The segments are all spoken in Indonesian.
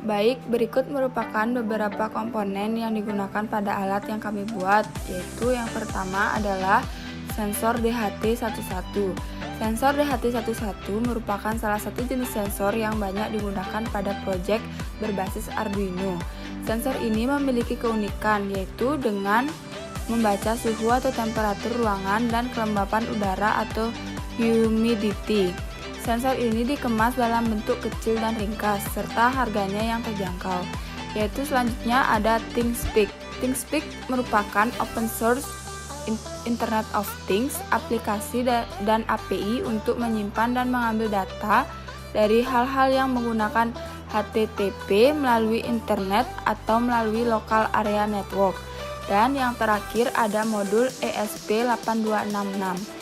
Baik, berikut merupakan beberapa komponen yang digunakan pada alat yang kami buat, yaitu yang pertama adalah sensor DHT11. Sensor DHT11 merupakan salah satu jenis sensor yang banyak digunakan pada proyek berbasis Arduino. Sensor ini memiliki keunikan, yaitu dengan membaca suhu atau temperatur ruangan dan kelembapan udara atau humidity. Sensor ini dikemas dalam bentuk kecil dan ringkas, serta harganya yang terjangkau. Yaitu selanjutnya ada ThingSpeak. ThingSpeak merupakan open source Internet of Things, aplikasi dan API untuk menyimpan dan mengambil data dari hal-hal yang menggunakan HTTP melalui internet atau melalui local area network. Dan yang terakhir ada modul ESP8266.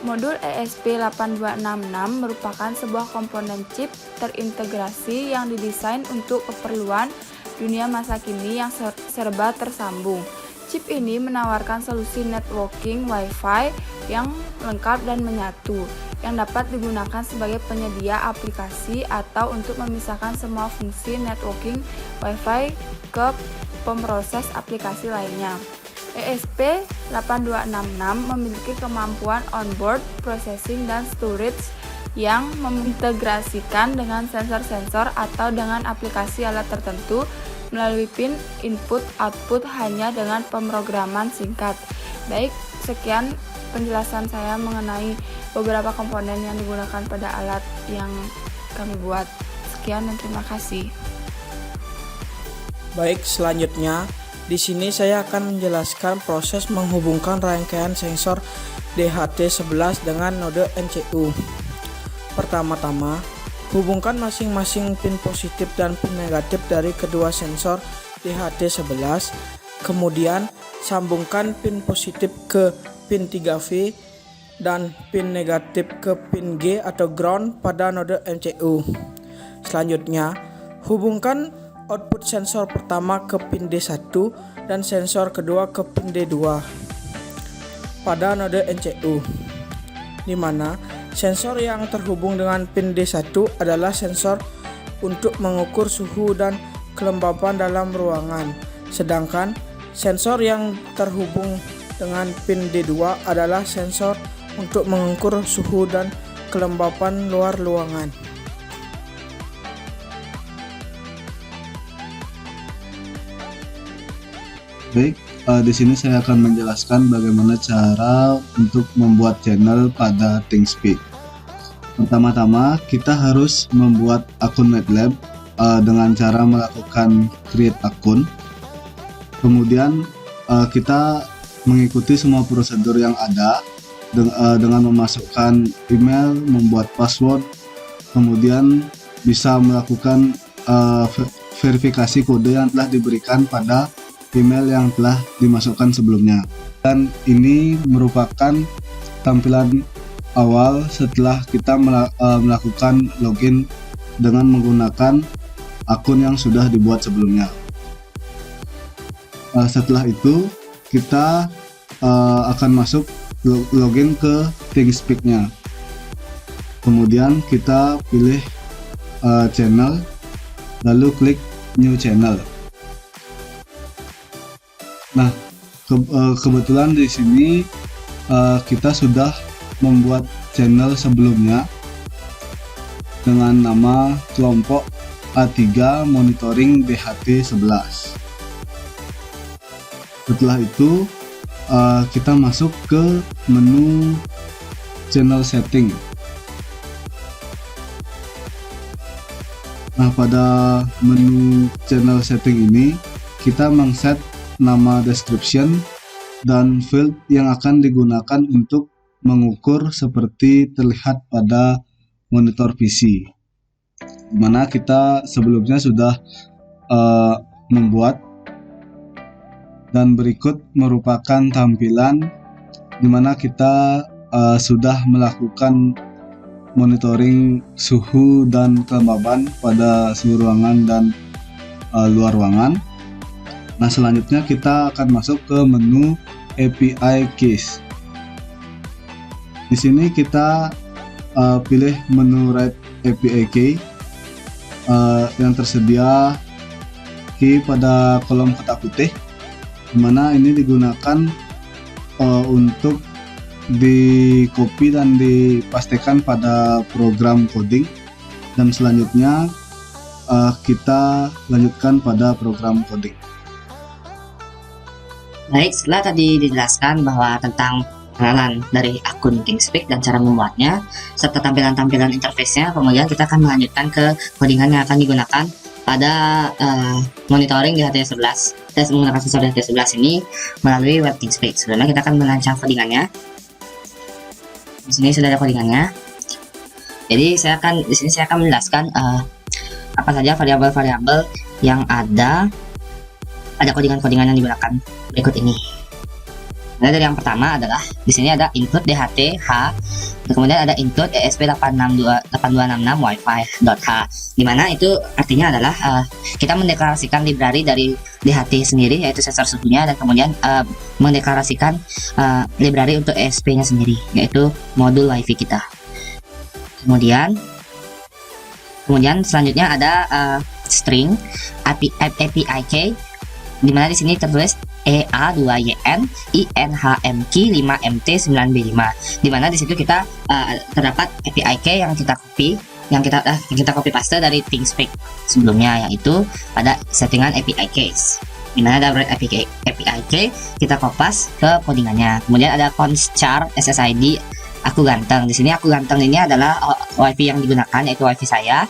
Modul ESP8266 merupakan sebuah komponen chip terintegrasi yang didesain untuk keperluan dunia masa kini yang serba tersambung. Chip ini menawarkan solusi networking Wi-Fi yang lengkap dan menyatu, yang dapat digunakan sebagai penyedia aplikasi atau untuk memisahkan semua fungsi networking Wi-Fi ke pemroses aplikasi lainnya. ESP8266 memiliki kemampuan onboard processing dan storage yang mengintegrasikan dengan sensor-sensor atau dengan aplikasi alat tertentu melalui pin input-output hanya dengan pemrograman singkat. Baik, sekian penjelasan saya mengenai beberapa komponen yang digunakan pada alat yang kami buat. Sekian dan terima kasih. Baik, selanjutnya di sini saya akan menjelaskan proses menghubungkan rangkaian sensor DHT11 dengan node NCU. Pertama-tama, hubungkan masing-masing pin positif dan pin negatif dari kedua sensor DHT11. Kemudian, sambungkan pin positif ke pin 3V dan pin negatif ke pin G atau ground pada node NCU. Selanjutnya, hubungkan output sensor pertama ke pin D1 dan sensor kedua ke pin D2 pada node NCU, di mana sensor yang terhubung dengan pin D1 adalah sensor untuk mengukur suhu dan kelembapan dalam ruangan, sedangkan sensor yang terhubung dengan pin D2 adalah sensor untuk mengukur suhu dan kelembapan luar ruangan. Baik, di sini saya akan menjelaskan bagaimana cara untuk membuat channel pada ThingSpeak. Pertama-tama, kita harus membuat akun MATLAB dengan cara melakukan create akun. Kemudian kita mengikuti semua prosedur yang ada dengan memasukkan email, membuat password, kemudian bisa melakukan verifikasi kode yang telah diberikan pada email yang telah dimasukkan sebelumnya. Dan ini merupakan tampilan awal setelah kita melakukan login dengan menggunakan akun yang sudah dibuat sebelumnya. Setelah itu kita akan masuk login ke ThingSpeak-nya. Kemudian kita pilih channel, lalu klik new channel. Nah, kebetulan di sini kita sudah membuat channel sebelumnya dengan nama kelompok A3 monitoring DHT11. Setelah itu kita masuk ke menu channel setting. Nah, pada menu channel setting ini kita mengset nama description dan field yang akan digunakan untuk mengukur seperti terlihat pada monitor PC, dimana kita sebelumnya sudah membuat, dan berikut merupakan tampilan dimana kita sudah melakukan monitoring suhu dan kelembaban pada suhu ruangan dan luar ruangan. Nah, selanjutnya kita akan masuk ke menu API Keys. Di sini kita pilih menu Write API Key. yang tersedia key pada kolom kotak putih, dimana ini digunakan untuk di copy dan dipastikan pada program coding, dan selanjutnya kita lanjutkan pada program coding. Baik, setelah tadi dijelaskan bahwa tentang pengenalan dari akun ThinkSpeak dan cara membuatnya, serta tampilan-tampilan interface-nya, kemudian kita akan melanjutkan ke codingan yang akan digunakan pada monitoring di HT11. Kita menggunakan sensor di HT11 ini melalui web ThinkSpeak. Sebelumnya kita akan merancang codingannya. Di sini sudah ada codingannya. Jadi di sini saya akan menjelaskan apa saja variabel-variabel yang ada pada codingan-codingan yang digunakan berikut ini. Nah, dari yang pertama adalah di sini ada include DHT H, dan kemudian ada include ESP8266 Wi-Fi.h, dimana itu artinya adalah kita mendeklarasikan library dari DHT sendiri, yaitu sensor suhunya, dan kemudian mendeklarasikan library untuk ESP-nya sendiri, yaitu modul Wi-Fi kita. Kemudian selanjutnya ada string API-key, dimana di sini tertulis EA2YN INHMQ 5MT9B5, dimana di situ kita terdapat API key yang kita copy paste dari ThinkSpeak sebelumnya, yaitu pada settingan API keys, dimana ada API key kita kopas ke codingannya. Kemudian ada const char SSID aku ganteng. Di sini aku ganteng ini adalah WiFi yang digunakan, yaitu WiFi saya.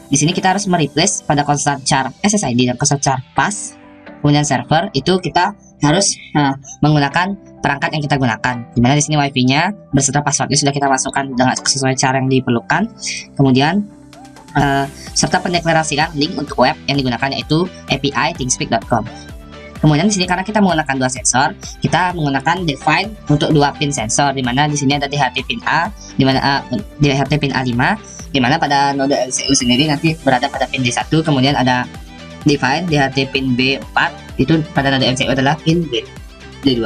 Di sini kita harus mereplace pada constant char SSID dan constant char pass. Kemudian server itu kita harus menggunakan perangkat yang kita gunakan, dimana di sini WiFi-nya beserta passwordnya sudah kita masukkan dengan sesuai cara yang diperlukan. Kemudian serta pendeklarasikan link untuk web yang digunakan, yaitu API thingspeak.com. Kemudian di sini karena kita menggunakan dua sensor, kita menggunakan define untuk dua pin sensor, dimana di sini ada DHT pin A, dimana DHT pin A5, dimana pada node LCU sendiri nanti berada pada pin D1. Kemudian ada define DHT pin B4, itu pada node MCU adalah pin D2.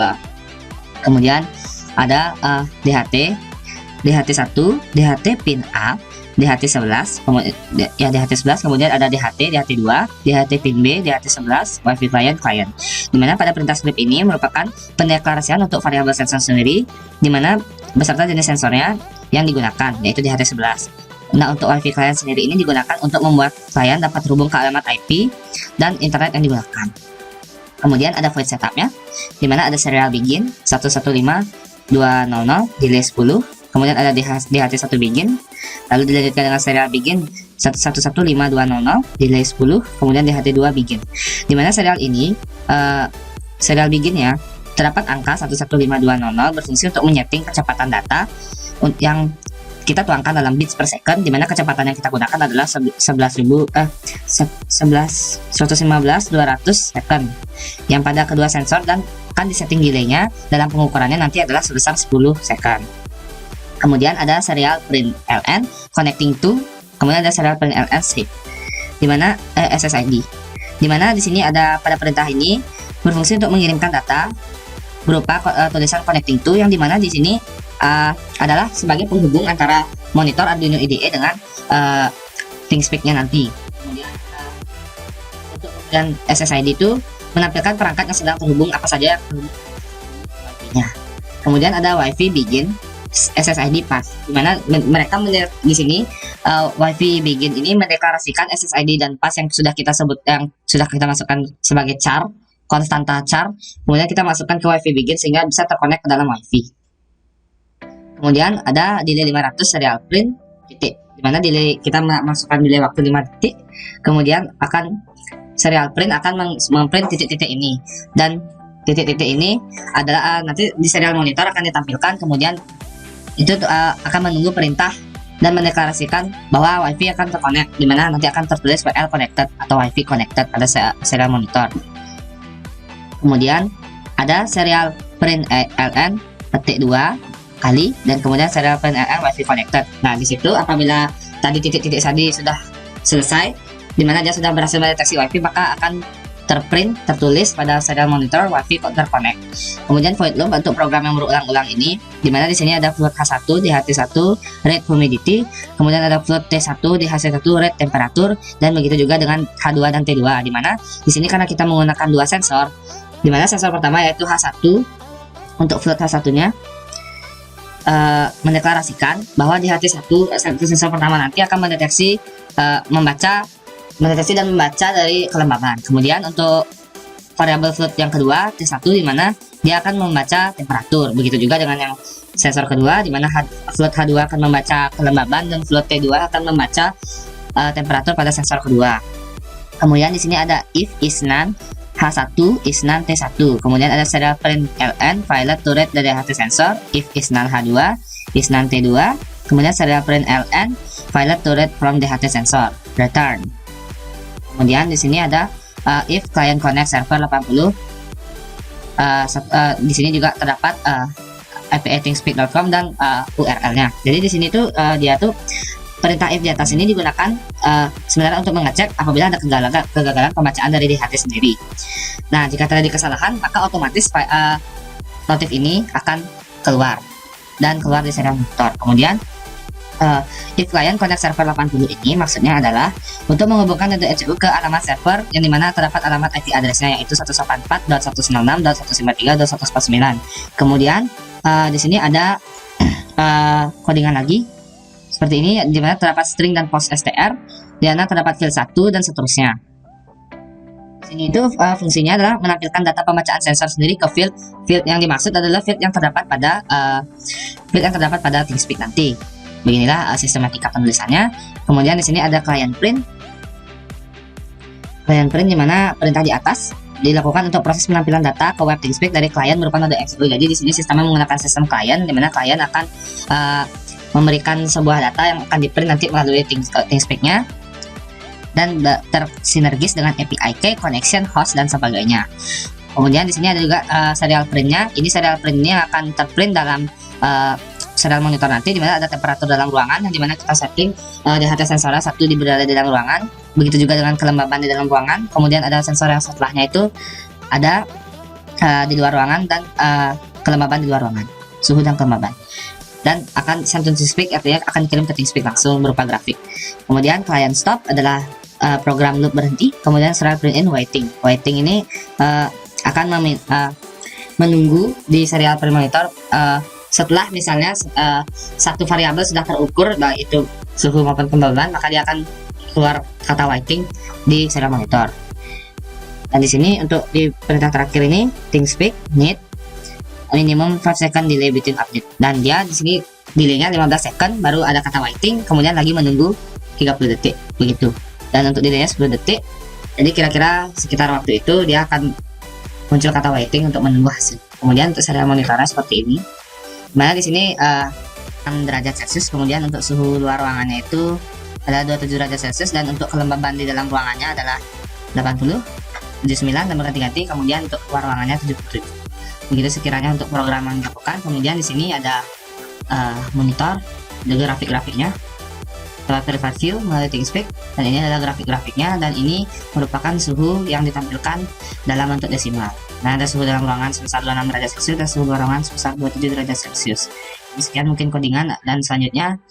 Kemudian ada DHT1, DHT pin A, DHT11, kemudian ada DHT2, DHT pin B, DHT11, Wi-Fi client. Dimana pada perintah script ini merupakan pendeklarasian untuk variabel sensor sendiri, dimana beserta jenis sensornya yang digunakan, yaitu DHT11. Nah, untuk Wi-Fi client sendiri ini digunakan untuk membuat klien dapat terhubung ke alamat IP dan internet yang digunakan. Kemudian ada void setupnya, dimana ada serial begin 115200 delay 10, kemudian ada DHT1 begin, lalu dilanjutkan dengan serial begin 111520 delay 10, kemudian DHT2 begin. Dimana serial ini serial beginnya terdapat angka 111520 berfungsi untuk menyeting kecepatan data yang kita tuangkan dalam bits per second, dimana kecepatan yang kita gunakan adalah 115.200 second, yang pada kedua sensor, dan akan disetting delaynya dalam pengukurannya nanti adalah sebesar 10 second. Kemudian ada serial print ln connecting to, kemudian ada serial print ln save, dimana SSID, dimana di sini ada pada perintah ini berfungsi untuk mengirimkan data berupa tulisan connecting to, yang dimana di sini adalah sebagai penghubung antara monitor Arduino IDE dengan ThinkSpeak-nya nanti. Kemudian SSID itu menampilkan perangkat yang sedang terhubung apa saja Wi-Fi-nya. Kemudian ada Wi-Fi begin SSID pass, dimana mereka di sini Wi-Fi begin ini mendeklarasikan SSID dan pass yang sudah kita masukkan sebagai char, konstanta char. Kemudian kita masukkan ke Wi-Fi begin sehingga bisa terkonek ke dalam Wi-Fi. Kemudian ada delay 500 serial print titik, dimana delay kita masukkan delay waktu 5 detik, kemudian akan serial print akan memprint titik-titik ini, dan titik-titik ini adalah nanti di serial monitor akan ditampilkan. Kemudian itu akan menunggu perintah dan mendeklarasikan bahwa WiFi akan terkonek, dimana nanti akan tertulis WL connected atau WiFi connected pada serial monitor. Kemudian ada serial print ln petik 2 kali, dan kemudian serial print ln Wi-Fi connected. Nah, di situ apabila tadi titik-titik tadi sudah selesai, dimana dia sudah berhasil mendeteksi Wi-Fi, maka akan tertulis pada serial monitor WiFi terconnect. Kemudian void loop untuk program yang berulang-ulang ini, di mana di sini ada float H1 di HT1 rate humidity, kemudian ada float T1 di HC1 rate temperatur, dan begitu juga dengan H2 dan T2, di mana di sini karena kita menggunakan dua sensor, di mana sensor pertama yaitu H1 untuk float H1-nya mendeklarasikan bahwa di HT1 sensor pertama nanti akan mendeteksi dan membaca dari kelembaban. Kemudian untuk variabel float yang kedua T1 di mana dia akan membaca temperatur. Begitu juga dengan yang sensor kedua di mana float H2 akan membaca kelembaban dan float T2 akan membaca temperatur pada sensor kedua. Kemudian di sini ada if is none H1 is none T1. Kemudian ada serial print ln violet to read dari HT sensor, if is none H2 is none T2. Kemudian serial print ln violet to read from the HT sensor, return. Kemudian di sini ada if client connect server 80. Di sini juga terdapat IPA-ThinkSpeak.com dan URL-nya. Jadi di sini tuh dia tuh perintah if di atas ini digunakan sebenarnya untuk mengecek apabila ada kegagalan pembacaan dari DHT sendiri. Nah, jika terjadi kesalahan, maka otomatis notif ini akan keluar di serial monitor. Kemudian if client connect server 80 ini maksudnya adalah untuk menghubungkan node NCU ke alamat server yang dimana terdapat alamat IP address-nya yaitu 184.196.193.149. Kemudian di sini ada codingan lagi seperti ini, di mana terdapat string dan post str, di mana terdapat field 1 dan seterusnya. Di sini itu fungsinya adalah menampilkan data pembacaan sensor sendiri ke field yang dimaksud adalah field yang terdapat pada ThinkSpeak nanti. Beginilah sistematika penulisannya. Kemudian di sini ada client print di mana perintah di atas dilakukan untuk proses penampilan data ke web ThinkSpeak dari klien berupa node XU. Jadi di sini sistemnya menggunakan sistem klien, di mana klien akan memberikan sebuah data yang akan di-print nanti melalui ThinkSpeak-nya dan tersinergis dengan API key, connection, host, dan sebagainya. Kemudian di sini ada juga serial print-nya. Ini serial print-nya akan terprint dalam serial monitor nanti, di mana ada temperatur dalam ruangan, di mana kita setting DHT sensornya satu berada di dalam ruangan. Begitu juga dengan kelembaban di dalam ruangan. Kemudian ada sensor yang setelahnya itu ada di luar ruangan dan kelembaban di luar ruangan, suhu dan kelembaban. Dan akan send to ThinkSpeak, artinya akan dikirim ke ThinkSpeak langsung berupa grafik. Kemudian client stop adalah program loop berhenti. Kemudian serial print in waiting. Waiting ini akan menunggu di serial print monitor setelah misalnya satu variabel sudah terukur, baik itu suhu maupun kelembaban, maka dia akan keluar kata waiting di serial monitor. Dan di sini untuk di perintah terakhir ini ThinkSpeak need minimum 5 second delay between update, dan dia di sini delaynya 15 second baru ada kata waiting, kemudian lagi menunggu 30 detik begitu. Dan untuk delaynya 10 detik, jadi kira-kira sekitar waktu itu dia akan muncul kata waiting untuk menunggu hasil. Kemudian untuk serial monitornya seperti ini, mana di sini 6 derajat Celcius. Kemudian untuk suhu luar ruangannya itu adalah 27 derajat Celcius, dan untuk kelembaban di dalam ruangannya adalah 80, 79 dan berganti-ganti. Kemudian untuk luar ruangannya 77. Begitu sekiranya untuk program yang dilakukan. Kemudian di sini ada monitor, ada grafik-grafiknya lewat verified view melalui ThinkSpeak, dan ini adalah grafik-grafiknya, dan ini merupakan suhu yang ditampilkan dalam bentuk desimal. Nah, ada suhu dalam ruangan sebesar 26 derajat Celcius dan suhu luar ruangan sebesar 27 derajat Celcius. Sekian mungkin codingan, dan selanjutnya